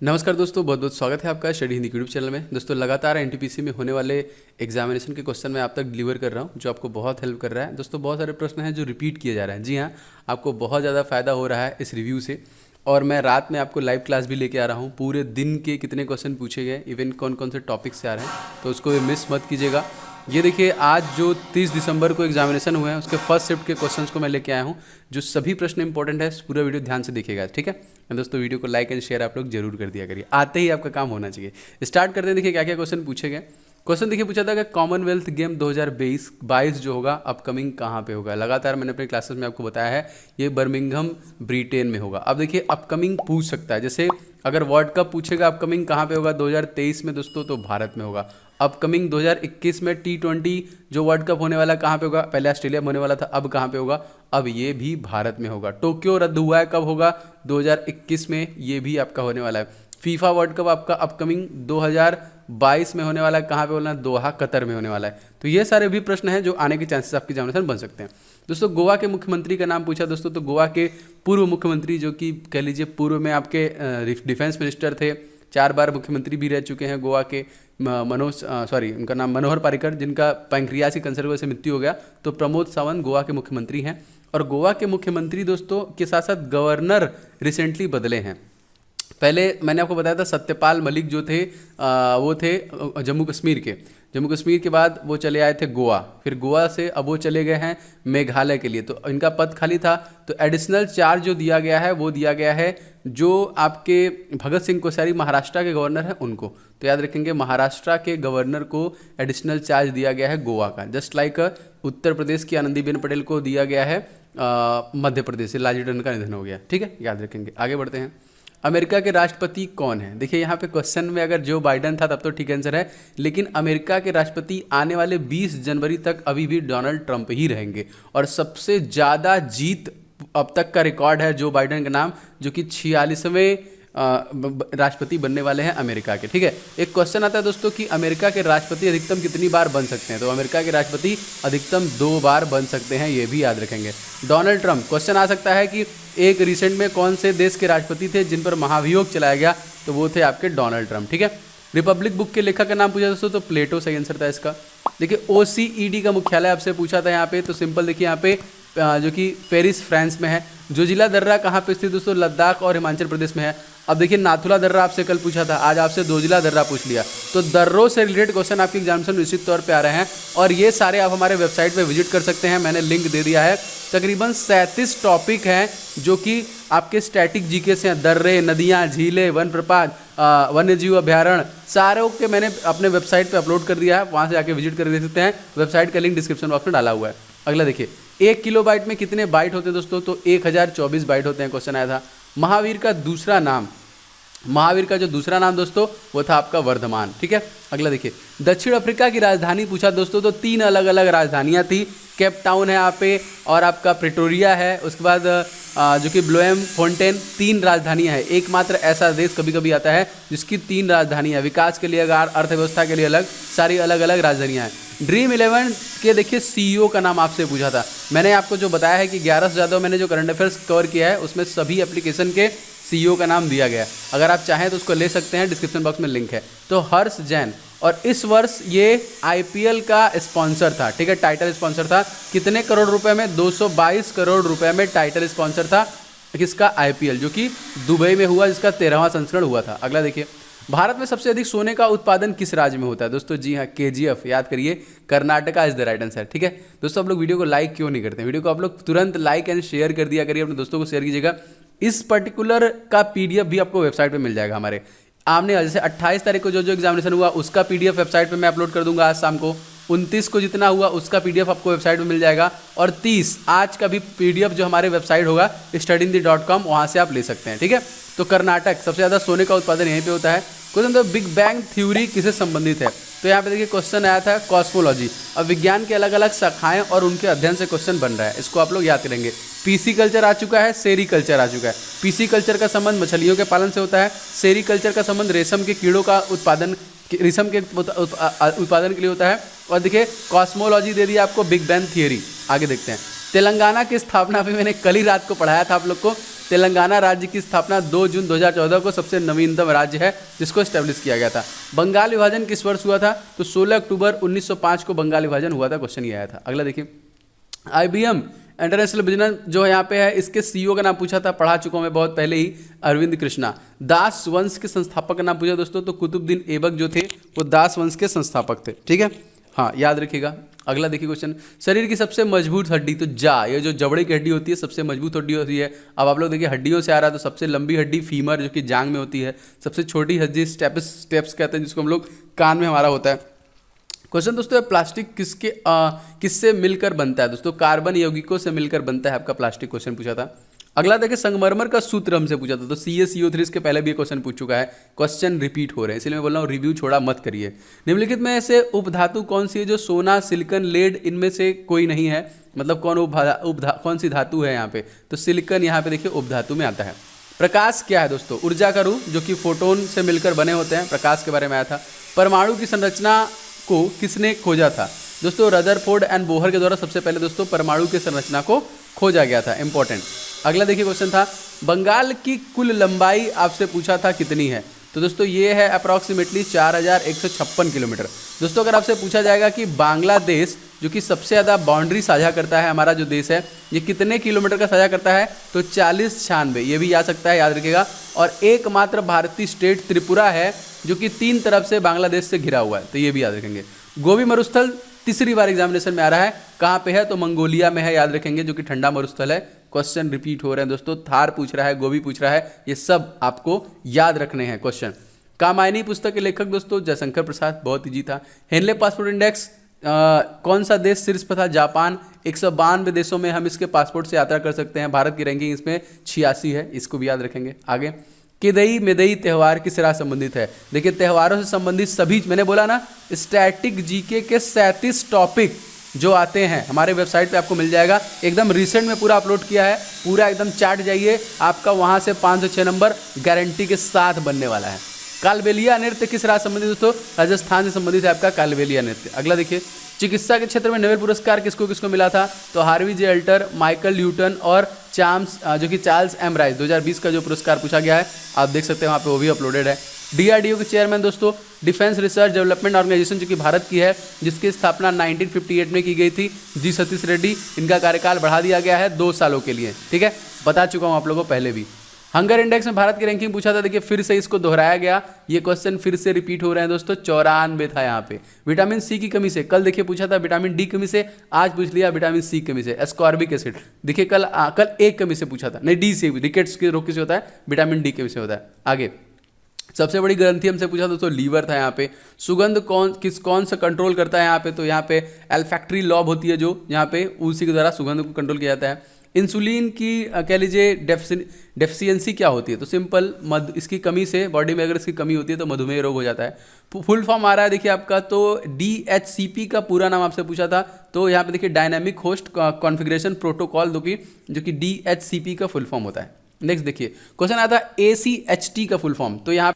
नमस्कार दोस्तों, बहुत बहुत स्वागत है आपका स्टडी हिंदी यूट्यूब चैनल में। दोस्तों लगातार एनटीपीसी में होने वाले एग्जामिनेशन के क्वेश्चन मैं आप तक डिलीवर कर रहा हूं, जो आपको बहुत हेल्प कर रहा है। दोस्तों बहुत सारे प्रश्न हैं जो रिपीट किए जा रहे हैं। जी हाँ, आपको बहुत ज़्यादा फायदा हो रहा है इस रिव्यू से। और मैं रात में आपको लाइव क्लास भी लेके आ रहा हूँ। पूरे दिन के कितने क्वेश्चन पूछे गए, इवन कौन कौन से टॉपिक से आ रहे हैं, तो उसको भी मिस मत कीजिएगा। ये देखिए, आज जो 30 दिसंबर को एग्जामिनेशन हुए हैं उसके फर्स्ट शिफ्ट के क्वेश्चंस को मैं लेके आया हूँ, जो सभी प्रश्न इंपॉर्टेंट है। पूरा वीडियो ध्यान से देखिएगा, ठीक है दोस्तों। वीडियो को लाइक एंड शेयर आप लोग जरूर कर दिया करिए, आते ही आपका काम होना चाहिए। स्टार्ट करते हैं। देखिए क्या क्या क्वेश्चन पूछे गए। क्वेश्चन देखिए पूछा था कि कॉमनवेल्थ गेम 2022 जो होगा अपकमिंग कहाँ पे होगा। लगातार मैंने अपने क्लासेस में आपको बताया है, ये बर्मिंघम ब्रिटेन में होगा। अब देखिए अपकमिंग पूछ सकता है, जैसे अगर वर्ल्ड कप पूछेगा अपकमिंग कहाँ पे होगा 2023 में दोस्तों, तो भारत में होगा। अपकमिंग 2021 में T20 जो वर्ल्ड कप होने वाला कहाँ पे होगा, पहले ऑस्ट्रेलिया में होने वाला था, अब कहाँ पे होगा, अब ये भी भारत में होगा। टोक्यो रद्द हुआ है, कब होगा, 2021 में, ये भी आपका होने वाला है। फीफा वर्ल्ड कप आपका अपकमिंग 2022 में होने वाला है, कहाँ पे होना है, दोहा कतर में होने वाला है। तो ये सारे भी प्रश्न हैं जो आने के चांसेस आपकी एग्जामिनेशन बन सकते हैं। दोस्तों गोवा के मुख्यमंत्री का नाम पूछा दोस्तों, तो गोवा के पूर्व मुख्यमंत्री, जो कि कह लीजिए पूर्व में आपके डिफेंस मिनिस्टर थे, 4 बार मुख्यमंत्री भी रह चुके हैं गोवा के, उनका नाम मनोहर पारिकर, जिनका पैंक्रियास की कैंसर से मृत्यु हो गया। तो प्रमोद सावंत गोवा के मुख्यमंत्री हैं। और गोवा के मुख्यमंत्री दोस्तों के साथ साथ गवर्नर रिसेंटली बदले हैं। पहले मैंने आपको बताया था सत्यपाल मलिक जो थे, वो थे जम्मू कश्मीर के। जम्मू कश्मीर के बाद वो चले आए थे गोवा, फिर गोवा से अब वो चले गए हैं मेघालय के लिए। तो इनका पद खाली था, तो एडिशनल चार्ज जो दिया गया है वो दिया गया है जो आपके भगत सिंह कोश्यारी महाराष्ट्र के गवर्नर हैं उनको। तो याद रखेंगे, महाराष्ट्र के गवर्नर को एडिशनल चार्ज दिया गया है गोवा का। जस्ट लाइक उत्तर प्रदेश की आनंदीबेन पटेल को दिया गया है मध्य प्रदेश से, लालजी टंडन का निधन हो गया। ठीक है, याद रखेंगे। आगे बढ़ते हैं। अमेरिका के राष्ट्रपति कौन है। देखिए यहाँ पे क्वेश्चन में अगर जो बाइडन था तब तो ठीक आंसर है, लेकिन अमेरिका के राष्ट्रपति आने वाले 20 जनवरी तक अभी भी डोनाल्ड ट्रंप ही रहेंगे। और सबसे ज़्यादा जीत अब तक का रिकॉर्ड है जो बाइडन का नाम, जो कि 46वें राष्ट्रपति बनने वाले हैं अमेरिका के। ठीक है, एक क्वेश्चन आता है दोस्तों कि अमेरिका के राष्ट्रपति अधिकतम कितनी बार बन सकते हैं। तो अमेरिका के राष्ट्रपति अधिकतम 2 बार बन सकते हैं, ये भी याद रखेंगे। डोनाल्ड ट्रंप, क्वेश्चन आ सकता है कि एक रिसेंट में कौन से देश के राष्ट्रपति थे जिन पर महाभियोग चलाया गया, तो वो थे आपके डोनाल्ड ट्रंप। ठीक है, रिपब्लिक बुक के लेखक का नाम पूछा दोस्तों, तो प्लेटो सही आंसर था इसका। देखिए OECD का मुख्यालय आपसे पूछा था यहाँ पे, तो सिंपल देखिए यहाँ पे जो कि पेरिस फ्रांस में है। जोजिला दर्रा कहाँ पे स्थित दोस्तों, लद्दाख और हिमाचल प्रदेश में है। अब देखिए नाथुला दर्रा आपसे कल पूछा था, आज आपसे जोजिला दर्रा पूछ लिया। तो दर्रों से रिलेटेड क्वेश्चन आपके एग्जामिनेशन निश्चित तौर पे आ रहे हैं, और ये सारे आप हमारे वेबसाइट पे विजिट कर सकते हैं, मैंने लिंक दे दिया है। तकरीबन 37 टॉपिक हैं जो कि आपके स्टैटिक जीके से हैं। दर्रे, नदियाँ, झीलें, वन प्रपात, वन्य जीव अभ्यारण्य, सारों के मैंने अपने वेबसाइट पे अपलोड कर दिया है, वहाँ से आके विजिट कर सकते हैं। वेबसाइट का लिंक डिस्क्रिप्शन बॉक्स में डाला हुआ है। अगला देखिए, 1 किलोबाइट में कितने बाइट होते हैं दोस्तों, तो 1024 बाइट होते हैं। क्वेश्चन आया था। महावीर का दूसरा नाम, महावीर का जो दूसरा नाम दोस्तों वो था आपका वर्धमान। ठीक है, अगला देखिए, दक्षिण अफ्रीका की राजधानी पूछा दोस्तों, तो 3 अलग अलग राजधानियां थी। केप टाउन है यहाँ पे, और आपका प्रिटोरिया है, उसके बाद जो कि ब्लोएम फोंटेन। 3 राजधानियां हैं। एकमात्र ऐसा देश कभी कभी आता है जिसकी 3 राजधानियां, विकास के लिए अलग, अर्थव्यवस्था के लिए अलग, सारी अलग अलग राजधानियां हैं। ड्रीम 11 के देखिए CEO का नाम आपसे पूछा था। मैंने आपको जो बताया है कि 11 से ज़्यादा मैंने जो करंट अफेयर्स कवर किया है उसमें सभी एप्लीकेशन के CEO का नाम दिया गया। अगर आप चाहें तो उसको ले सकते हैं, डिस्क्रिप्शन बॉक्स में लिंक है। तो हर्ष जैन, और इस वर्ष ये IPL का स्पॉन्सर था। ठीक है, टाइटल स्पॉन्सर था। कितने करोड़ रुपए में, 222 करोड़ रुपए में टाइटल स्पॉन्सर था किसका, IPL, जो कि दुबई में हुआ, जिसका 13वां संस्करण हुआ था। अगला देखिए, भारत में सबसे अधिक सोने का उत्पादन किस राज्य में होता है दोस्तों। जी हाँ, KGF, याद करिए, Karnataka is the right answer. ठीक है दोस्तों, आप लोग वीडियो को लाइक क्यों नहीं करते, वीडियो को आप लोग तुरंत लाइक एंड शेयर कर दिया करिए, अपने दोस्तों को शेयर कीजिएगा। इस पर्टिकुलर का PDF भी आपको वेबसाइट पे मिल जाएगा हमारे। आपने जैसे 28 तारीख को जो जो एग्जामिनेशन हुआ उसका PDF वेबसाइट पे मैं अपलोड कर दूंगा आज शाम को। 29 को जितना हुआ उसका PDF आपको वेबसाइट में मिल जाएगा, और 30 आज का भी PDF जो हमारे वेबसाइट होगा studyhindy.com, वहाँ से आप ले सकते हैं। ठीक है, तो कर्नाटक सबसे ज़्यादा सोने का उत्पादन यहीं पे होता है। क्वेश्चन तो बिग बैंग थ्योरी किससे संबंधित है, तो यहाँ पे देखिए क्वेश्चन आया था कॉस्मोलॉजी। अब विज्ञान के अलग अलग शाखाएं और उनके अध्ययन से क्वेश्चन बन रहा है, इसको आप लोग याद करेंगे। PC कल्चर आ चुका है, सेरी कल्चर आ चुका है। PC कल्चर का संबंध मछलियों के पालन से होता है, सेरी कल्चर का संबंध रेशम के कीड़ों का उत्पादन, रेशम के उत्पादन के लिए होता है। और देखिए कॉस्मोलॉजी दे दिया आपको, बिग बैंग थियरी। आगे देखते हैं। तेलंगाना की स्थापना भी मैंने कल ही रात को पढ़ाया था आप लोग को। तेलंगाना राज्य की स्थापना 2 जून 2014 को सबसे नवीनतम राज्य है जिसको एस्टेब्लिश किया गया था। बंगाल विभाजन किस वर्ष हुआ था? तो 16 अक्टूबर 1905 को बंगाल विभाजन हुआ था। क्वेश्चन ये आया था। अगला देखिए, IBM इंटरनेशनल बिजनेस जो यहाँ पे है, इसके CEO का नाम पूछा था, पढ़ा चुका हूँ मैं बहुत पहले ही, अरविंद कृष्णा। दास वंश के संस्थापक का नाम पूछा दोस्तों, तो कुतुबुद्दीन ऐबक जो थे वो दास वंश के संस्थापक थे। ठीक है, हाँ याद रखिएगा। अगला देखिए क्वेश्चन, शरीर की सबसे मजबूत हड्डी, तो ये जो जबड़े की हड्डी होती है सबसे मजबूत हड्डी होती है। अब आप लोग देखिए हड्डियों से आ रहा है, तो सबसे लंबी हड्डी फीमर जो कि जांग में होती है, सबसे छोटी हड्डी स्टेप्स कहते हैं जिसको हम लोग कान में हमारा होता है। क्वेश्चन दोस्तों, प्लास्टिक किससे मिलकर बनता है? दोस्तों कार्बन यौगिकों से मिलकर बनता है आपका प्लास्टिक। क्वेश्चन पूछा था। अगला देखिए, संगमरमर का सूत्र हमसे पूछा था, तो CaCO3 इसके पहले भी क्वेश्चन पूछ चुका है। क्वेश्चन रिपीट हो रहे हैं, इसलिए मैं बोल रहा हूँ रिव्यू छोड़ा मत करिए। निम्नलिखित में से उपधातु कौन सी है जो सोना, सिलिकन, लेड इनमें से कोई नहीं है? मतलब कौन सी धातु है यहाँ पे? तो सिलिकन यहाँ पे देखिए उपधातु में आता है। प्रकाश क्या है दोस्तों? ऊर्जा का रूप जो कि फोटोन से मिलकर बने होते हैं। प्रकाश के बारे में आया था। परमाणु की संरचना को किसने खोजा था? दोस्तों रदरफोर्ड एंड बोहर के द्वारा सबसे पहले दोस्तों परमाणु की संरचना को खोजा गया था। इंपॉर्टेंट। अगला देखिए क्वेश्चन था, बंगाल की कुल लंबाई आपसे पूछा था कितनी है? तो दोस्तों ये है अप्रॉक्सीमेटली 4156 किलोमीटर। दोस्तों अगर आपसे पूछा जाएगा कि बांग्लादेश जो कि सबसे ज़्यादा बाउंड्री साझा करता है, हमारा जो देश है, ये कितने किलोमीटर का साझा करता है? तो 4096, ये भी आ सकता है, याद रखिएगा। और एकमात्र भारतीय स्टेट त्रिपुरा है जो कि 3 तरफ से बांग्लादेश से घिरा हुआ है, तो ये भी याद रखेंगे। गोबी मरुस्थल तीसरी बार एग्जामिनेशन में आ रहा है, कहाँ पे है? तो मंगोलिया में है, याद रखेंगे, जो कि ठंडा मरुस्थल है। क्वेश्चन रिपीट हो रहे हैं दोस्तों, थार पूछ रहा है, गोबी पूछ रहा है, ये सब आपको याद रखने हैं क्वेश्चन। कामायनी पुस्तक के लेखक दोस्तों जयशंकर प्रसाद, बहुत ईजी था। हेनले पासपोर्ट इंडेक्स कौन सा देश शीर्ष पर था? जापान। 192 देशों में हम इसके पासपोर्ट से यात्रा कर सकते हैं। भारत की रैंकिंग इसमें 86 है, इसको भी याद रखेंगे। आगे, किदई मिदई त्यौहार किस राह संबंधित है? देखिए त्योहारों से संबंधित सभी, मैंने बोला ना, स्टैटिक जीके के 37 टॉपिक जो आते हैं हमारे वेबसाइट पे आपको मिल जाएगा। एकदम रिसेंट में पूरा अपलोड किया है, पूरा एकदम चार्ट जाइए, आपका वहां से 5 से 6 नंबर गारंटी के साथ बनने वाला है। कालबेलिया नृत्य किस राज्य संबंधित दोस्तों? राजस्थान से संबंधित है आपका कालबेलिया नृत्य। अगला देखिए, चिकित्सा के क्षेत्र में नोबेल पुरस्कार किसको किसको मिला था? तो हार्वी जे अल्टर, माइकल न्यूटन और चार्ल्स एम राइस। 2020 का जो पुरस्कार पूछा गया है, आप देख सकते हैं वहाँ पे, वो भी अपलोडेड है। DRDO के चेयरमैन दोस्तों डिफेंस रिसर्च डेवलपमेंट ऑर्गेनाइजेशन जो कि भारत की है, जिसकी स्थापना 1958 में की गई थी, जी सतीश रेड्डी। इनका कार्यकाल बढ़ा दिया गया है 2 सालों के लिए। ठीक है, बता चुका हूँ आप लोगों को पहले भी। हंगर इंडेक्स में भारत की रैंकिंग पूछा था, देखिए फिर से इसको दोहराया गया, ये क्वेश्चन फिर से रिपीट हो रहे हैं दोस्तों। 94 था यहाँ पे। विटामिन सी की कमी से, कल देखिए पूछा था विटामिन डी कमी से, आज पूछ लिया विटामिन सी कमी से। एस्कॉर्बिक एसिड देखिए कल एक कमी से पूछा था, नहीं डी से, रिकेट्स के रोग से होता है, विटामिन डी कमी से होता है। आगे, सबसे बड़ी ग्रंथि हमसे पूछा दोस्तों लीवर था यहाँ पे। सुगंध कौन सा कंट्रोल करता है यहाँ पे? तो यहाँ पे एल्फैक्टरी लॉब होती है जो यहाँ पे, उसी के द्वारा सुगंध को कंट्रोल किया जाता है। इंसुलिन की कह लीजिए डेफिशिएंसी क्या होती है? तो सिंपल, इसकी कमी से बॉडी में अगर इसकी कमी होती है तो मधुमेह रोग हो जाता है। फुल फॉर्म आ रहा है देखिए आपका, तो DHCP का पूरा नाम आपसे पूछा था, तो यहाँ पे देखिए डायनामिक होस्ट कॉन्फ़िगरेशन प्रोटोकॉल, जो कि DHCP का फुल फॉर्म होता है। नेक्स्ट देखिए क्वेश्चन आता है ACHT का फुल फॉर्म, तो यहाँ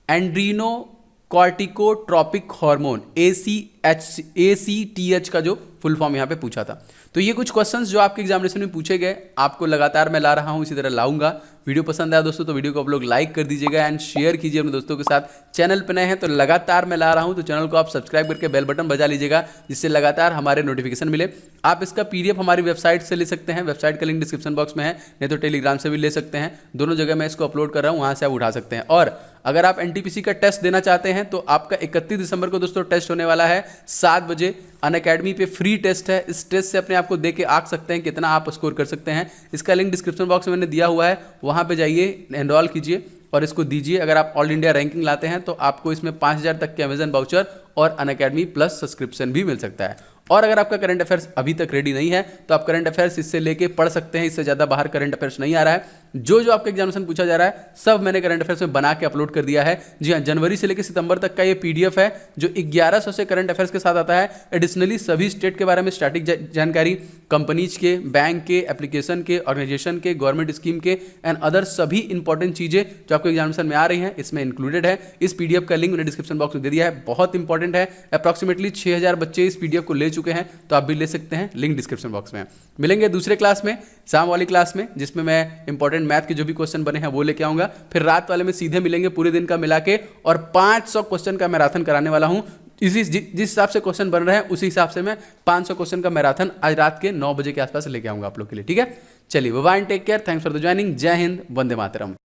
एंड्रीनो कॉर्टिकोट्रोपिक हार्मोन, ACTH का जो फुल फॉर्म यहाँ पे पूछा था। तो ये कुछ क्वेश्चंस जो आपके एग्जामिनेशन में पूछे गए, आपको लगातार मैं ला रहा हूँ, इसी तरह लाऊंगा। वीडियो पसंद आया दोस्तों तो वीडियो को आप लोग लाइक कर दीजिएगा एंड शेयर कीजिए अपने दोस्तों के साथ। चैनल पर नए हैं तो लगातार मैं ला रहा हूँ, तो चैनल को आप सब्सक्राइब करके बेल बटन बजा लीजिएगा, जिससे लगातार हमारे नोटिफिकेशन मिले। आप इसका PDF हमारी वेबसाइट से ले सकते हैं, वेबसाइट का लिंक डिस्क्रिप्शन बॉक्स में है, नहीं तो टेलीग्राम से भी ले सकते हैं। दोनों जगह मैं इसको अपलोड कर रहा हूँ, वहाँ से आप उठा सकते हैं। और अगर आप NTPC का टेस्ट देना चाहते हैं तो आपका 31 दिसंबर को दोस्तों टेस्ट होने वाला है 7 बजे। अनअकैडमी पे फ्री टेस्ट है, इस टेस्ट से अपने आप को दे के आंक सकते हैं कितना आप स्कोर कर सकते हैं। इसका लिंक डिस्क्रिप्शन बॉक्स में मैंने दिया हुआ है, वहाँ पे जाइए, एनरोल कीजिए और इसको दीजिए। अगर आप ऑल इंडिया रैंकिंग लाते हैं तो आपको इसमें 5000 तक के अमेजन वाउचर और अनअकैडमी प्लस सब्सक्रिप्शन भी मिल सकता है। और अगर आपका करंट अफेयर्स अभी तक रेडी नहीं है तो आप करंट अफेयर्स इससे लेके पढ़ सकते हैं, इससे ज़्यादा बाहर करंट अफेयर्स नहीं आ रहा है। जो आपके एग्जामिनेशन पूछा जा रहा है सब मैंने करंट अफेयर्स में बना के अपलोड कर दिया है। जी हाँ, जनवरी से लेकर सितंबर तक का ये PDF है जो 1100 से करंट अफेयर्स के साथ आता है। एडिशनली सभी स्टेट के बारे में स्टैटिक जानकारी, कंपनीज के, बैंक के, एप्लीकेशन के, ऑर्गेनाइजेशन के, गवर्नमेंट स्कीम के एंड अदर सभी इंपॉर्टेंट चीज़ें जो आपको एग्जामिनेशन में आ रही हैं इसमें इंक्लूडेड है। इस PDF का लिंक मैंने डिस्क्रिप्शन बॉक्स में दे दिया है, बहुत इंपॉर्टेंट है। अप्रॉक्सीमेटली 6000 बच्चे इस PDF को ले चुके हैं, तो आप भी ले सकते हैं, लिंक डिस्क्रिप्शन बॉक्स में। मिलेंगे दूसरे क्लास में, शाम वाली क्लास में, जिसमें मैं इंपॉर्टेंट मैथ के जो भी क्वेश्चन बने हैं वो लेके आऊँगा। फिर रात वाले में सीधे मिलेंगे पूरे दिन का मिला के, और 500 क्वेश्चन का मैराथन कराने वाला हूँ। जिस हिसाब से क्वेश्चन बन रहे हैं उसी हिसाब से मैं 500 क्वेश्चन का मैराथन आज रात के 9 बजे के आसपास लेके आऊँगा आप लोग के लिए, ठीक है। चलिए bye bye, take care, thanks for the joining, जय हिंद, वंदे मातरम।